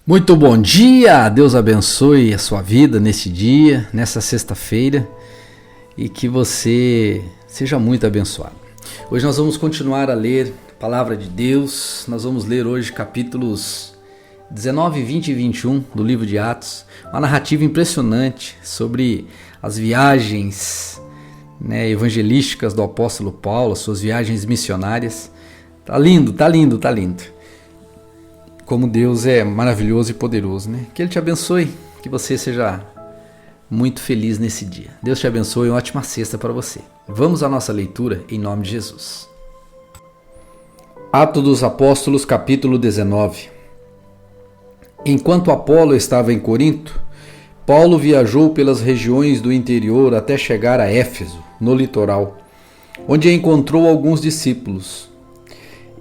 Muito bom dia, Deus abençoe a sua vida nesse dia, nessa sexta-feira, e que você seja muito abençoado. Hoje nós vamos continuar a ler a Palavra de Deus, nós vamos ler hoje capítulos 19, 20 e 21 do livro de Atos, uma narrativa impressionante sobre as viagens evangelísticas do apóstolo Paulo, as suas viagens missionárias. Tá lindo, tá lindo, tá lindo. Como Deus é maravilhoso e poderoso, né? Que Ele te abençoe, que você seja muito feliz nesse dia. Deus te abençoe, uma ótima sexta para você. Vamos à nossa leitura em nome de Jesus. Atos dos Apóstolos, capítulo 19. Enquanto Apolo estava em Corinto, Paulo viajou pelas regiões do interior até chegar a Éfeso, no litoral, onde encontrou alguns discípulos.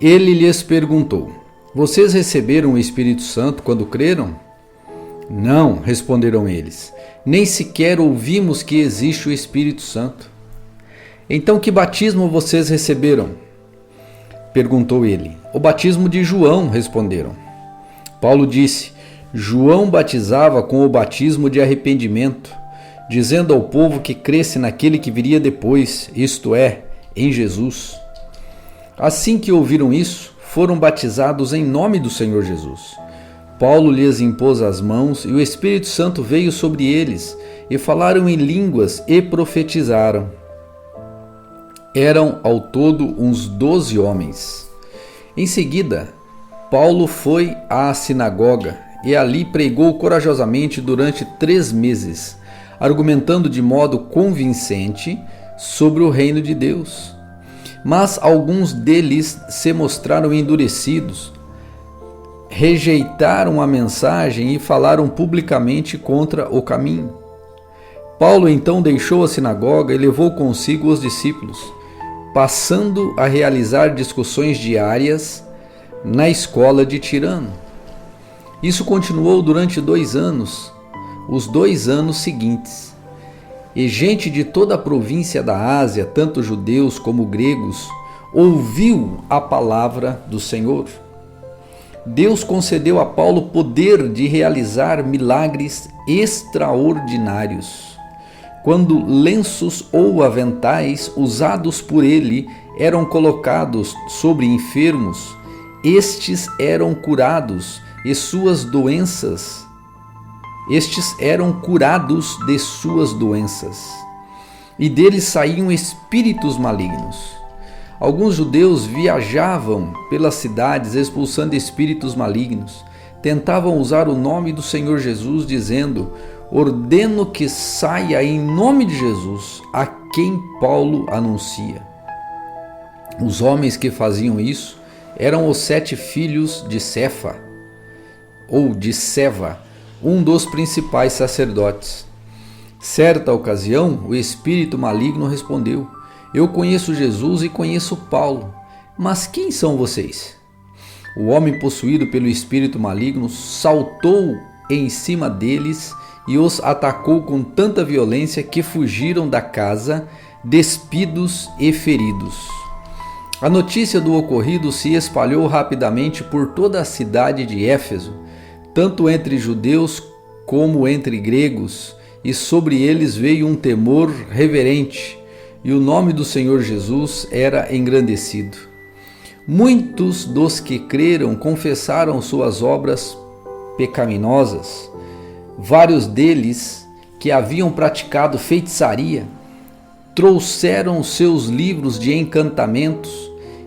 Ele lhes perguntou: vocês receberam o Espírito Santo quando creram? Não, responderam eles. Nem sequer ouvimos que existe o Espírito Santo. Então que batismo vocês receberam? Perguntou ele. O batismo de João, responderam. Paulo disse: João batizava com o batismo de arrependimento, dizendo ao povo que cresce naquele que viria depois, isto é, em Jesus. Assim que ouviram isso, foram batizados em nome do Senhor Jesus. Paulo lhes impôs as mãos e o Espírito Santo veio sobre eles e falaram em línguas e profetizaram. Eram ao todo uns 12 homens. Em seguida, Paulo foi à sinagoga e ali pregou corajosamente durante 3 meses, argumentando de modo convincente sobre o reino de Deus. Mas alguns deles se mostraram endurecidos, rejeitaram a mensagem e falaram publicamente contra o caminho. Paulo então deixou a sinagoga e levou consigo os discípulos, passando a realizar discussões diárias na escola de Tirano. Isso continuou durante 2 anos, os 2 anos seguintes. E gente de toda a província da Ásia, tanto judeus como gregos, ouviu a palavra do Senhor. Deus concedeu a Paulo poder de realizar milagres extraordinários. Quando lenços ou aventais usados por ele eram colocados sobre enfermos, estes eram curados e suas doenças Estes eram curados de suas doenças, e deles saíam espíritos malignos. Alguns judeus viajavam pelas cidades expulsando espíritos malignos. Tentavam usar o nome do Senhor Jesus, dizendo: ordeno que saia em nome de Jesus, a quem Paulo anuncia. Os homens que faziam isso eram os 7 filhos de Cefa, ou de Seva, um dos principais sacerdotes. Certa ocasião, o espírito maligno respondeu: eu conheço Jesus e conheço Paulo, mas quem são vocês? O homem possuído pelo espírito maligno saltou em cima deles e os atacou com tanta violência que fugiram da casa, despidos e feridos. A notícia do ocorrido se espalhou rapidamente por toda a cidade de Éfeso, tanto entre judeus como entre gregos, e sobre eles veio um temor reverente, e o nome do Senhor Jesus era engrandecido. Muitos dos que creram confessaram suas obras pecaminosas. Vários deles, que haviam praticado feitiçaria, trouxeram seus livros de encantamentos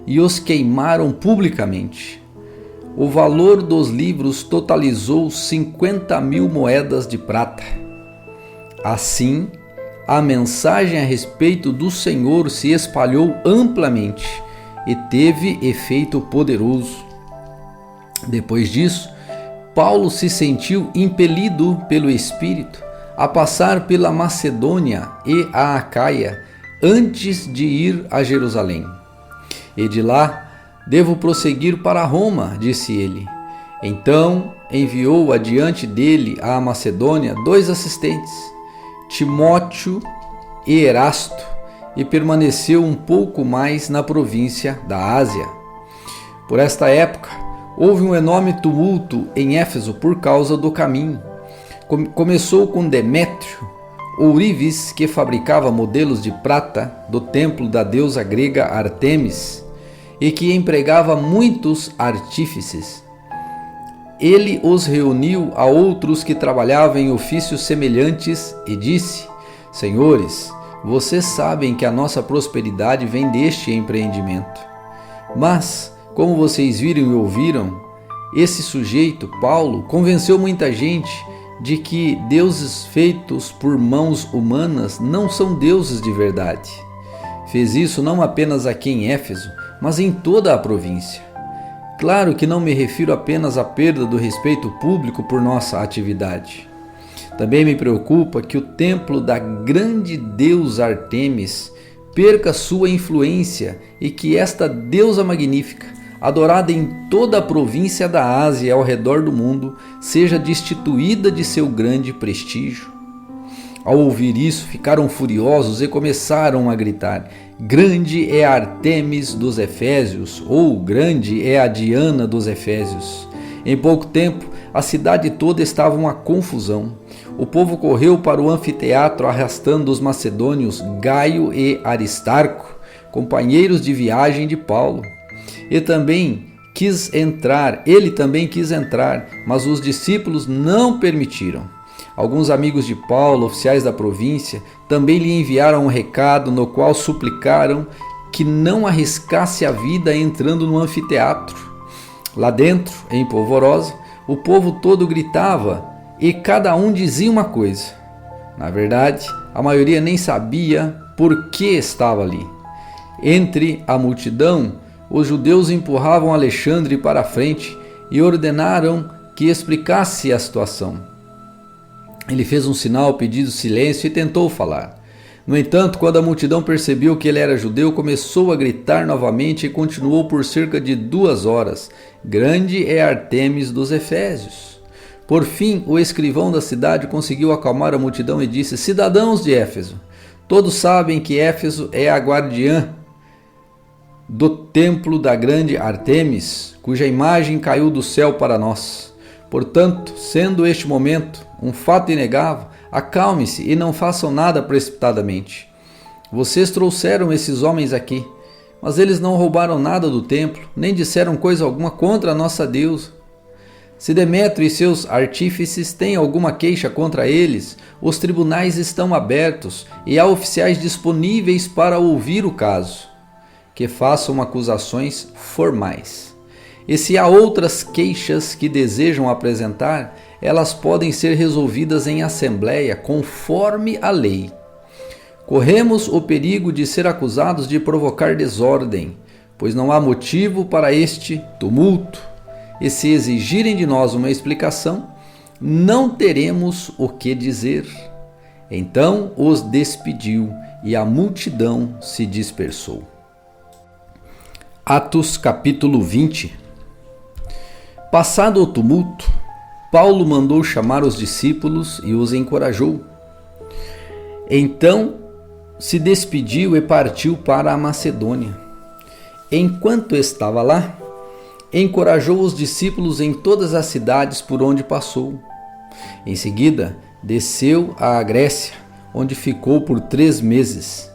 e os queimaram publicamente. O valor dos livros totalizou 50.000 moedas de prata. Assim, a mensagem a respeito do Senhor se espalhou amplamente e teve efeito poderoso. Depois disso, Paulo se sentiu impelido pelo Espírito a passar pela Macedônia e a Acaia antes de ir a Jerusalém. E de lá, devo prosseguir para Roma, disse ele. Então enviou adiante dele à Macedônia 2 assistentes, Timóteo e Erasto, e permaneceu um pouco mais na província da Ásia. Por esta época, Houve um enorme tumulto em Éfeso por causa do caminho. Começou com Demétrio, ourives que fabricava modelos de prata do templo da deusa grega Ártemis e que empregava muitos artífices. Ele os reuniu a outros que trabalhavam em ofícios semelhantes e disse: Senhores, vocês sabem que a nossa prosperidade vem deste empreendimento. Mas, como vocês viram e ouviram, esse sujeito, Paulo, convenceu muita gente de que deuses feitos por mãos humanas não são deuses de verdade. Fez isso não apenas aqui em Éfeso, mas em toda a província. Claro que não me refiro apenas à perda do respeito público por nossa atividade. Também me preocupa que o templo da grande deusa Ártemis perca sua influência e que esta deusa magnífica, adorada em toda a província da Ásia e ao redor do mundo, seja destituída de seu grande prestígio. Ao ouvir isso, ficaram furiosos e começaram a gritar: Grande é Ártemis dos Efésios, ou grande é a Diana dos Efésios. Em pouco tempo, a cidade toda estava uma confusão. O povo correu para o anfiteatro arrastando os macedônios Gaio e Aristarco, companheiros de viagem de Paulo. Ele também quis entrar, mas os discípulos não permitiram. Alguns amigos de Paulo, oficiais da província, também lhe enviaram um recado no qual suplicaram que não arriscasse a vida entrando no anfiteatro. Lá dentro, em polvorosa, o povo todo gritava e cada um dizia uma coisa. Na verdade, a maioria nem sabia por que estava ali. Entre a multidão, os judeus empurravam Alexandre para a frente e ordenaram que explicasse a situação. Ele fez um sinal pedindo silêncio e tentou falar. No entanto, quando a multidão percebeu que ele era judeu, começou a gritar novamente e continuou por cerca de 2 horas. Grande é Ártemis dos Efésios. Por fim, o escrivão da cidade conseguiu acalmar a multidão e disse: Cidadãos de Éfeso, todos sabem que Éfeso é a guardiã do templo da grande Ártemis, cuja imagem caiu do céu para nós. Portanto, sendo este momento um fato inegável, acalme-se e não façam nada precipitadamente. Vocês trouxeram esses homens aqui, mas eles não roubaram nada do templo, nem disseram coisa alguma contra a nossa deusa. Se Demétrio e seus artífices têm alguma queixa contra eles, os tribunais estão abertos e há oficiais disponíveis para ouvir o caso, que façam acusações formais. E se há outras queixas que desejam apresentar, elas podem ser resolvidas em assembleia, conforme a lei. Corremos o perigo de ser acusados de provocar desordem, pois não há motivo para este tumulto. E se exigirem de nós uma explicação, não teremos o que dizer. Então os despediu e a multidão se dispersou. Atos capítulo 20. Passado o tumulto, Paulo mandou chamar os discípulos e os encorajou. Então se despediu e partiu para a Macedônia. Enquanto estava lá, encorajou os discípulos em todas as cidades por onde passou. Em seguida, desceu à Grécia, onde ficou por 3 meses.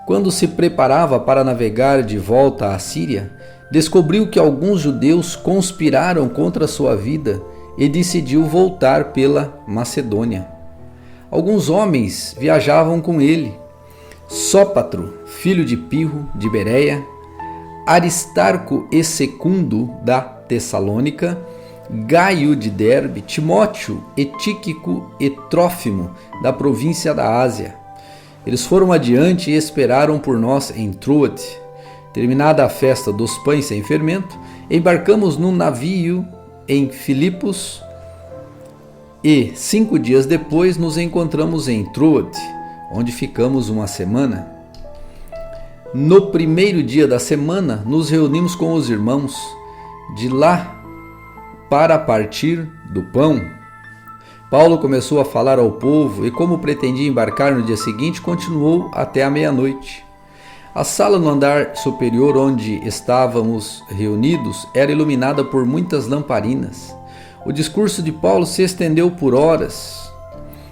Quando se preparava para navegar de volta à Síria, descobriu que alguns judeus conspiraram contra sua vida e decidiu voltar pela Macedônia. Alguns homens viajavam com ele: Sópatro, filho de Pirro, de Bereia, Aristarco e Secundo, da Tessalônica, Gaio de Derbe, Timóteo e Tíquico e Trófimo, da província da Ásia. Eles foram adiante e esperaram por nós em Troade. Terminada a festa dos pães sem fermento, embarcamos num navio em Filipos e 5 dias depois nos encontramos em Troade, onde ficamos 1 semana. No primeiro dia da semana, nos reunimos com os irmãos. De lá, para partir do pão, Paulo começou a falar ao povo e, como pretendia embarcar no dia seguinte, continuou até a meia-noite. A sala no andar superior onde estávamos reunidos era iluminada por muitas lamparinas. O discurso de Paulo se estendeu por horas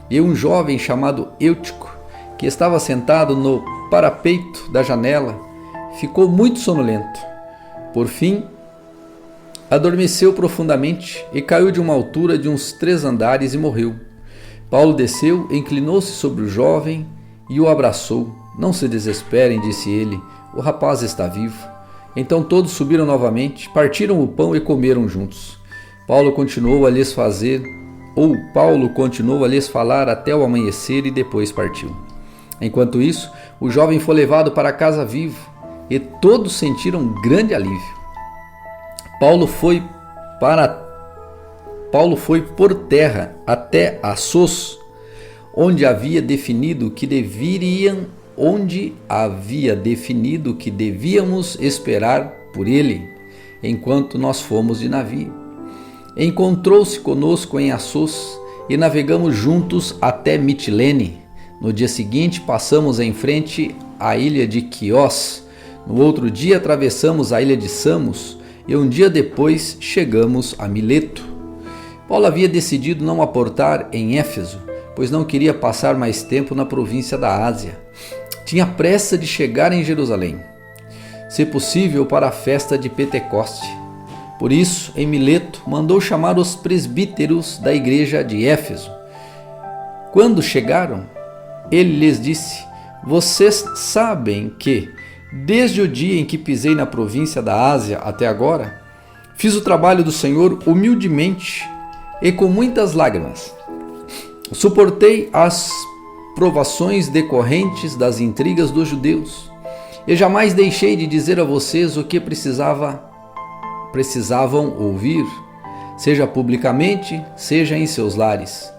e um jovem chamado Eutico, que estava sentado no parapeito da janela, ficou muito sonolento. Por fim, adormeceu profundamente e caiu de uma altura de uns 3 andares e morreu. Paulo desceu, inclinou-se sobre o jovem e o abraçou. Não se desesperem, disse ele, o rapaz está vivo. Então todos subiram novamente, partiram o pão e comeram juntos. Paulo continuou a lhes falar até o amanhecer e depois partiu. Enquanto isso, o jovem foi levado para casa vivo e todos sentiram grande alívio. Paulo foi por terra até Assos, onde havia definido que devíamos esperar por ele, enquanto nós fomos de navio. Encontrou-se conosco em Assos e navegamos juntos até Mitilene. No dia seguinte passamos em frente à ilha de Quios. No outro dia atravessamos a ilha de Samos e um dia depois chegamos a Mileto. Paulo havia decidido não aportar em Éfeso, pois não queria passar mais tempo na província da Ásia. Tinha pressa de chegar em Jerusalém, se possível para a festa de Pentecoste. Por isso, em Mileto, mandou chamar os presbíteros da igreja de Éfeso. Quando chegaram, ele lhes disse: vocês sabem que, desde o dia em que pisei na província da Ásia até agora, fiz o trabalho do Senhor humildemente e com muitas lágrimas. Suportei as provações decorrentes das intrigas dos judeus e jamais deixei de dizer a vocês o que precisavam ouvir, seja publicamente, seja em seus lares.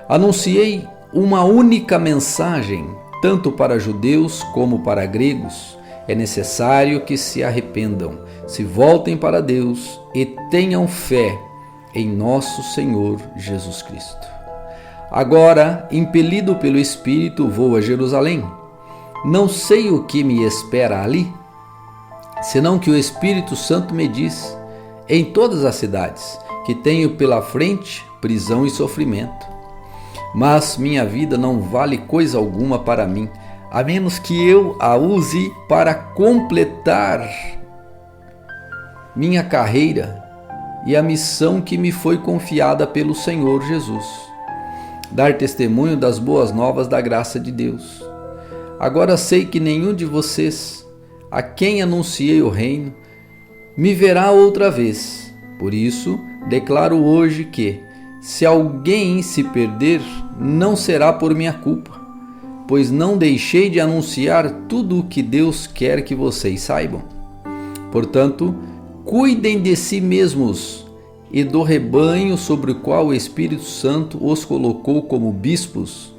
Anunciei uma única mensagem, tanto para judeus como para gregos. É necessário que se arrependam, se voltem para Deus e tenham fé em nosso Senhor Jesus Cristo. Agora, impelido pelo Espírito, vou a Jerusalém. Não sei o que me espera ali, senão que o Espírito Santo me diz, em todas as cidades, que tenho pela frente prisão e sofrimento. Mas minha vida não vale coisa alguma para mim, a menos que eu a use para completar minha carreira e a missão que me foi confiada pelo Senhor Jesus. Dar testemunho das boas novas da graça de Deus. Agora sei que nenhum de vocês, a quem anunciei o reino, me verá outra vez. Por isso, declaro hoje que, se alguém se perder, não será por minha culpa, pois não deixei de anunciar tudo o que Deus quer que vocês saibam. Portanto, cuidem de si mesmos e do rebanho sobre o qual o Espírito Santo os colocou como bispos,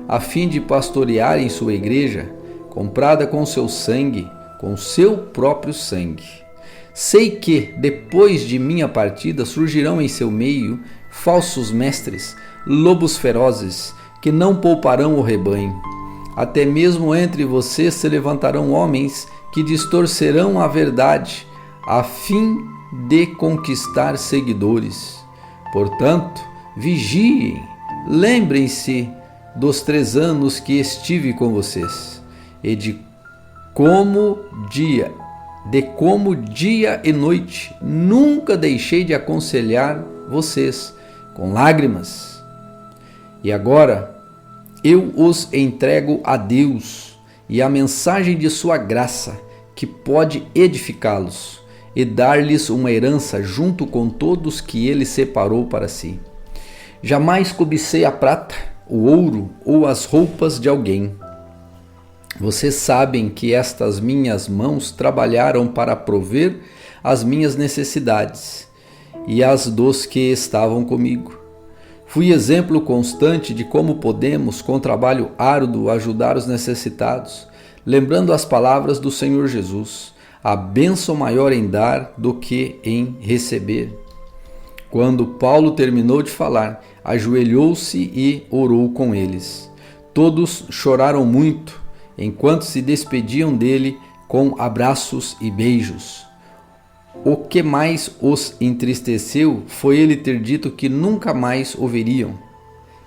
a fim de pastorearem sua igreja, comprada com seu sangue, com seu próprio sangue. Sei que, depois de minha partida, surgirão em seu meio falsos mestres, lobos ferozes, que não pouparão o rebanho. Até mesmo entre vocês se levantarão homens que distorcerão a verdade, a fim de conquistar seguidores. Portanto, vigiem, lembrem-se dos 3 anos que estive com vocês e de como dia e noite nunca deixei de aconselhar vocês com lágrimas. E agora eu os entrego a Deus e a mensagem de sua graça, que pode edificá-los e dar-lhes uma herança junto com todos que ele separou para si. Jamais cobicei a prata, o ouro ou as roupas de alguém. Vocês sabem que estas minhas mãos trabalharam para prover as minhas necessidades e as dos que estavam comigo. Fui exemplo constante de como podemos, com trabalho árduo, ajudar os necessitados, lembrando as palavras do Senhor Jesus: a bênção maior em dar do que em receber. Quando Paulo terminou de falar, ajoelhou-se e orou com eles. Todos choraram muito enquanto se despediam dele, com abraços e beijos. O que mais os entristeceu foi ele ter dito que nunca mais o veriam.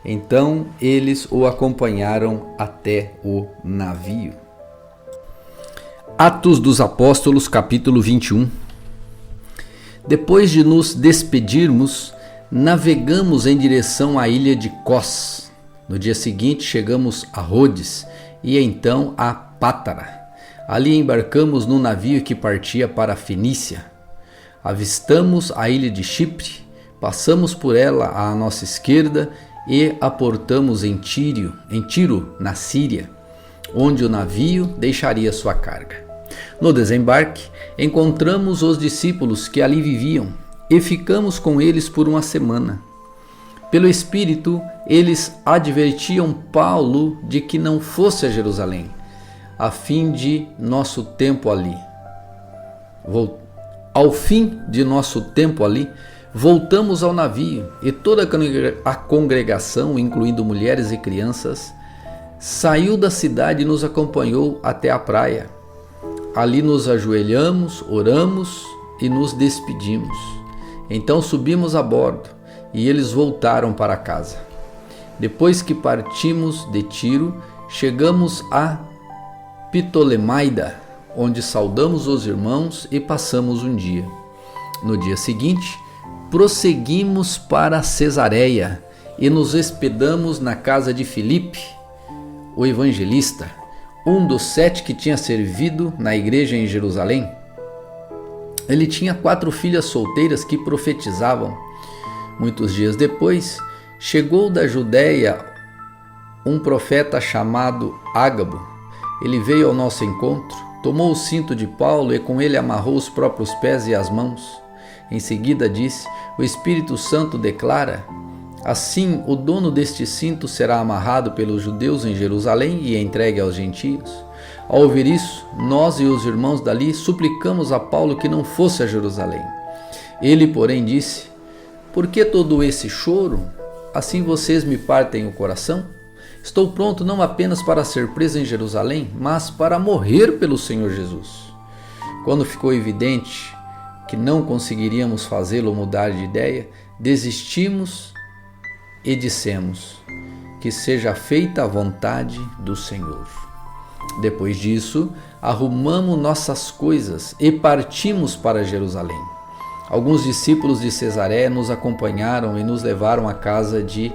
Então eles o acompanharam até o navio. Atos dos Apóstolos, capítulo 21. Depois de nos despedirmos, navegamos em direção à ilha de Cós. No dia seguinte chegamos a Rhodes e então a Pátara. Ali embarcamos no navio que partia para a Fenícia. Avistamos a ilha de Chipre, passamos por ela à nossa esquerda e aportamos em Tiro, na Síria, onde o navio deixaria sua carga. No desembarque, encontramos os discípulos que ali viviam e ficamos com eles por uma semana. Pelo Espírito, eles advertiam Paulo de que não fosse a Jerusalém, a fim de nosso tempo ali. Ao fim de nosso tempo ali, voltamos ao navio e toda a congregação, incluindo mulheres e crianças, saiu da cidade e nos acompanhou até a praia. Ali nos ajoelhamos, oramos e nos despedimos. Então subimos a bordo e eles voltaram para casa. Depois que partimos de Tiro, chegamos a Ptolemaida, onde saudamos os irmãos e passamos um dia. No dia seguinte, prosseguimos para Cesareia e nos hospedamos na casa de Filipe, o evangelista, um dos 7 que tinha servido na igreja em Jerusalém. Ele tinha 4 filhas solteiras que profetizavam. Muitos dias depois, chegou da Judéia um profeta chamado Ágabo. Ele veio ao nosso encontro, tomou o cinto de Paulo e com ele amarrou os próprios pés e as mãos. Em seguida disse: o Espírito Santo declara: assim o dono deste cinto será amarrado pelos judeus em Jerusalém e entregue aos gentios. Ao ouvir isso, nós e os irmãos dali suplicamos a Paulo que não fosse a Jerusalém. Ele, porém, disse: por que todo esse choro? Assim vocês me partem o coração? Estou pronto não apenas para ser preso em Jerusalém, mas para morrer pelo Senhor Jesus. Quando ficou evidente que não conseguiríamos fazê-lo mudar de ideia, desistimos e dissemos: que seja feita a vontade do Senhor. Depois disso, arrumamos nossas coisas e partimos para Jerusalém. Alguns discípulos de Cesareia nos acompanharam e nos levaram à casa de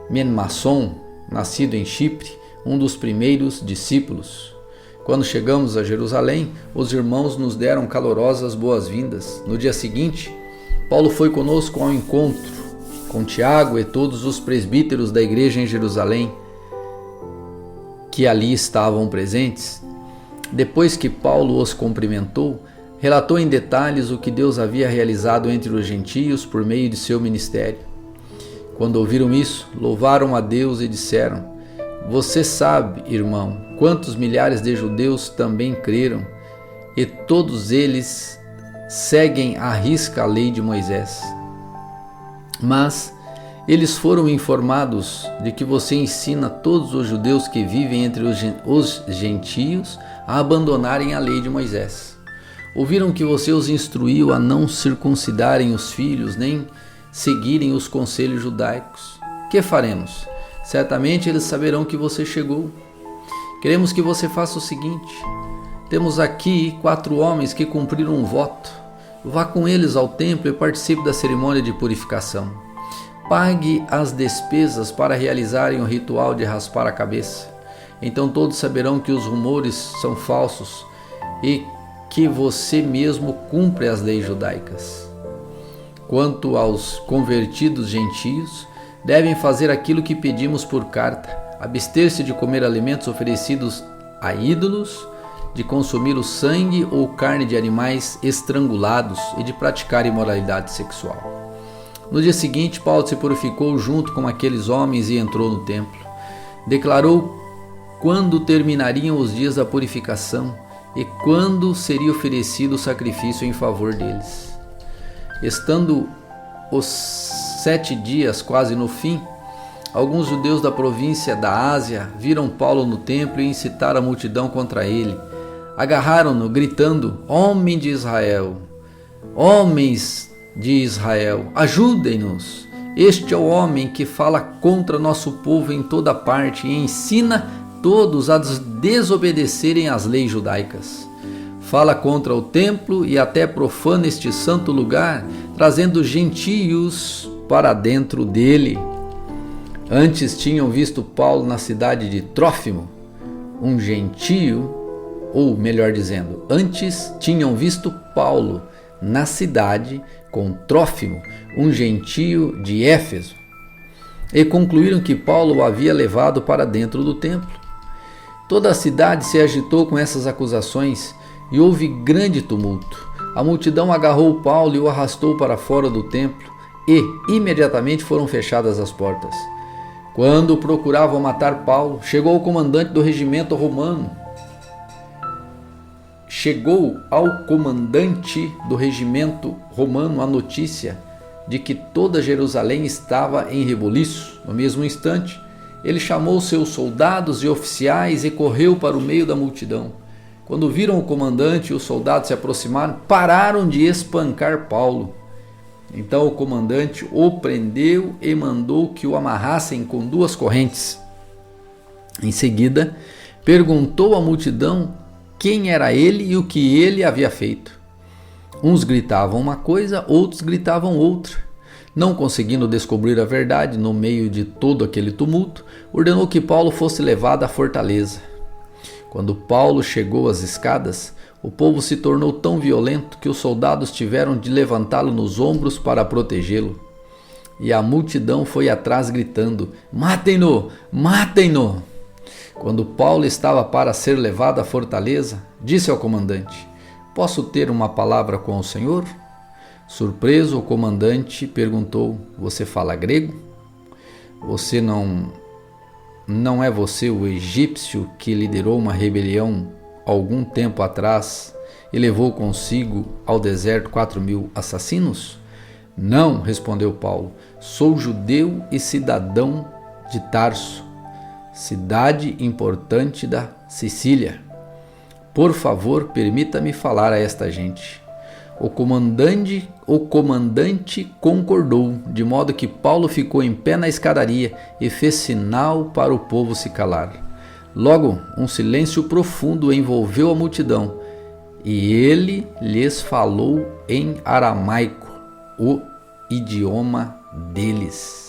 Menmasson, nascido em Chipre, um dos primeiros discípulos. Quando chegamos a Jerusalém, os irmãos nos deram calorosas boas-vindas. No dia seguinte, Paulo foi conosco ao encontro com Tiago e todos os presbíteros da igreja em Jerusalém, que ali estavam presentes. Depois que Paulo os cumprimentou, relatou em detalhes o que Deus havia realizado entre os gentios por meio de seu ministério. Quando ouviram isso, louvaram a Deus e disseram: você sabe, irmão, quantos milhares de judeus também creram, e todos eles seguem à risca a lei de Moisés. Mas eles foram informados de que você ensina todos os judeus que vivem entre os gentios a abandonarem a lei de Moisés. Ouviram que você os instruiu a não circuncidarem os filhos, nem seguirem os conselhos judaicos. Que faremos? Certamente eles saberão que você chegou. Queremos que você faça o seguinte: temos aqui 4 homens que cumpriram um voto. Vá com eles ao templo e participe da cerimônia de purificação. Pague as despesas para realizarem o ritual de raspar a cabeça. Então todos saberão que os rumores são falsos e que você mesmo cumpre as leis judaicas. Quanto aos convertidos gentios, devem fazer aquilo que pedimos por carta: abster-se de comer alimentos oferecidos a ídolos, de consumir o sangue ou carne de animais estrangulados e de praticar imoralidade sexual. No dia seguinte, Paulo se purificou junto com aqueles homens e entrou no templo. Declarou quando terminariam os dias da purificação e quando seria oferecido o sacrifício em favor deles. Estando os 7 dias quase no fim, alguns judeus da província da Ásia viram Paulo no templo e incitaram a multidão contra ele, Agarraram-no, gritando: Homem de Israel, homens de Israel, ajudem-nos. Este é o homem que fala contra nosso povo em toda parte e ensina todos a desobedecerem às leis judaicas. Fala contra o templo e até profana este santo lugar, trazendo gentios para dentro dele. Antes tinham visto Paulo na cidade de Trófimo, um gentio, ou melhor dizendo, antes tinham visto Paulo na cidade com Trófimo, um gentio de Éfeso, e concluíram que Paulo o havia levado para dentro do templo. Toda a cidade se agitou com essas acusações e houve grande tumulto. A multidão agarrou Paulo e o arrastou para fora do templo e imediatamente foram fechadas as portas. Quando procuravam matar Paulo, chegou ao comandante do regimento romano. Chegou ao comandante do regimento romano a notícia de que toda Jerusalém estava em rebuliço. No mesmo instante, ele chamou seus soldados e oficiais e correu para o meio da multidão. Quando viram o comandante e os soldados se aproximaram, pararam de espancar Paulo. Então o comandante o prendeu e mandou que o amarrassem com 2 correntes. Em seguida, perguntou à multidão quem era ele e o que ele havia feito. Uns gritavam uma coisa, outros gritavam outra. Não conseguindo descobrir a verdade no meio de todo aquele tumulto, ordenou que Paulo fosse levado à fortaleza. Quando Paulo chegou às escadas, o povo se tornou tão violento que os soldados tiveram de levantá-lo nos ombros para protegê-lo. E a multidão foi atrás gritando: Matem-no! Matem-no! Quando Paulo estava para ser levado à fortaleza, disse ao comandante: Posso ter uma palavra com o senhor? Surpreso, o comandante perguntou: Você fala grego? Você não é você o egípcio que liderou uma rebelião algum tempo atrás e levou consigo ao deserto 4.000 assassinos? Não, respondeu Paulo, sou judeu e cidadão de Tarso, cidade importante da Sicília. Por favor, permita-me falar a esta gente. O comandante concordou, de modo que Paulo ficou em pé na escadaria e fez sinal para o povo se calar. Logo, um silêncio profundo envolveu a multidão, e ele lhes falou em aramaico, o idioma deles.